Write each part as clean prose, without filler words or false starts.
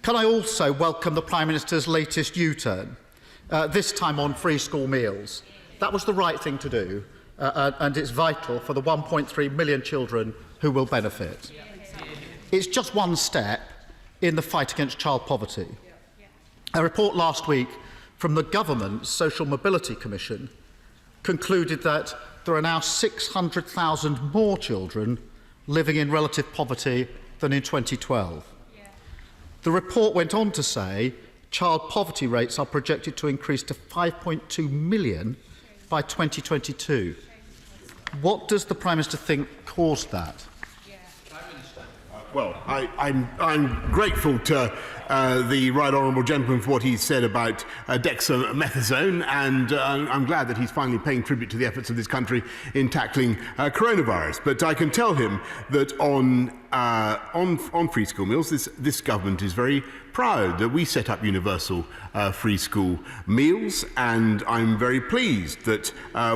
Can I also welcome the Prime Minister's latest U-turn, this time on free school meals? That was the right thing to do, and it's vital for the 1.3 million children who will benefit. It's just one step in the fight against child poverty. A report last week from the government's Social Mobility Commission concluded that there are now 600,000 more children living in relative poverty than in 2012. The report went on to say child poverty rates are projected to increase to 5.2 million by 2022. What does the Prime Minister think caused that? Well, I'm grateful to the Right Honourable Gentleman for what he said about dexamethasone, and I'm glad that he's finally paying tribute to the efforts of this country in tackling coronavirus. But I can tell him that on free school meals, this government is very proud that we set up universal free school meals, and I'm very pleased that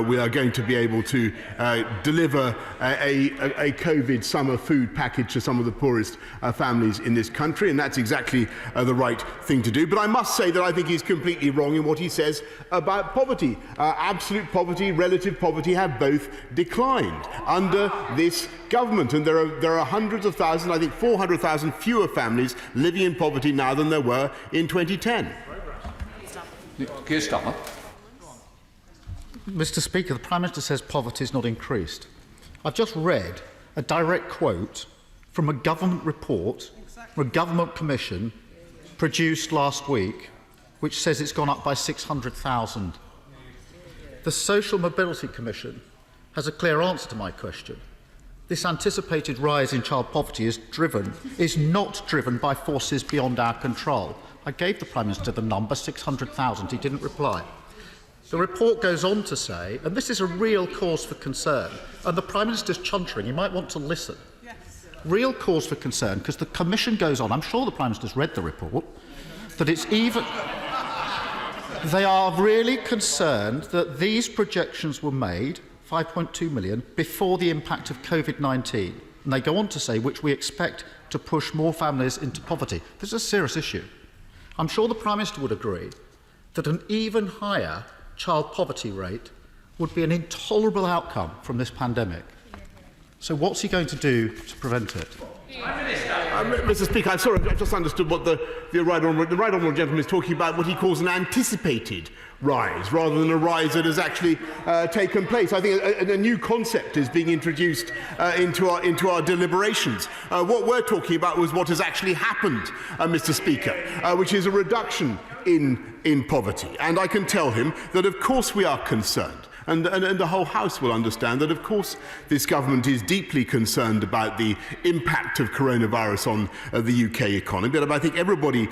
we are going to be able to deliver a COVID summer food package to some of the poorest families in this country, and that's exactly the right thing to do. But I must say that I think he's completely wrong in what he says about poverty. Absolute poverty, relative poverty have both declined under this government, and there are hundreds of thousands, I think 400,000 fewer families living in poverty now than there were in 2010. Keir Starmer. Mr. Speaker, the Prime Minister says poverty has not increased. I've just read a direct quote from a government report, from a government commission produced last week, which says it's gone up by 600,000. The Social Mobility Commission has a clear answer to my question. This anticipated rise in child poverty is not driven by forces beyond our control. I gave the Prime Minister the number, 600,000. He didn't reply. The report goes on to say, and this is a real cause for concern, and the Prime Minister's chuntering, you might want to listen. Real cause for concern, because the Commission goes on, I'm sure the Prime Minister's read the report, that it's even... They are really concerned that these projections were made, 5.2 million, before the impact of COVID-19. And they go on to say, which we expect to push more families into poverty. This is a serious issue. I'm sure the Prime Minister would agree that an even higher child poverty rate would be an intolerable outcome from this pandemic. So what's he going to do to prevent it? Mr. Speaker, I'm sorry, I just understood what the Right Honourable Gentleman is talking about, what he calls an anticipated rise, rather than a rise that has actually taken place. I think a new concept is being introduced into our deliberations. What we're talking about was what has actually happened, Mr. Speaker, which is a reduction in poverty. And I can tell him that, of course, we are concerned. And the whole House will understand that, of course, this government is deeply concerned about the impact of coronavirus on the UK economy. But I think everybody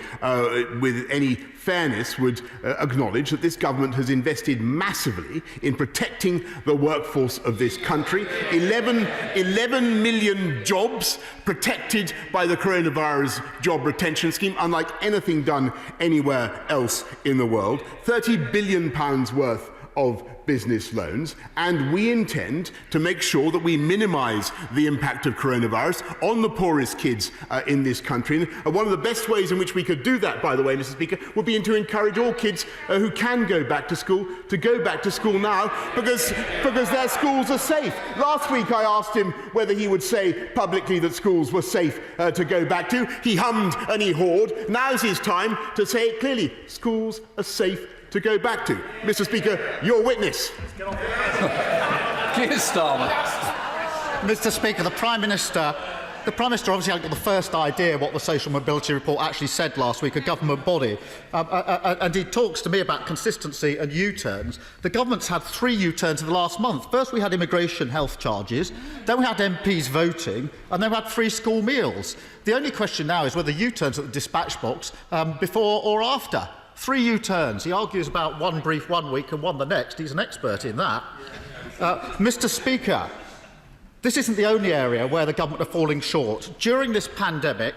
with any fairness would acknowledge that this government has invested massively in protecting the workforce of this country. 11 million jobs protected by the coronavirus job retention scheme, unlike anything done anywhere else in the world. £30 billion worth of business loans, and we intend to make sure that we minimise the impact of coronavirus on the poorest kids in this country. And one of the best ways in which we could do that, by the way, Mr. Speaker, would be to encourage all kids who can go back to school to go back to school now, because their schools are safe. Last week I asked him whether he would say publicly that schools were safe to go back to. He hummed and he hawed. Now's his time to say it clearly. Schools are safe to go back to. Mr. Speaker, your witness. Keir Starmer. Mr. Speaker, the Prime Minister obviously hadn't got the first idea what the Social Mobility Report actually said last week, a government body, and he talks to me about consistency and U-turns. The government's had 3 U-turns in the last month. First we had immigration health charges, then we had MPs voting, and then we had free school meals. The only question now is whether U-turns at the dispatch box before or after. 3 U-turns. He argues about one brief one week and one the next. He's an expert in that. Mr. Speaker, this isn't the only area where the government are falling short. During this pandemic,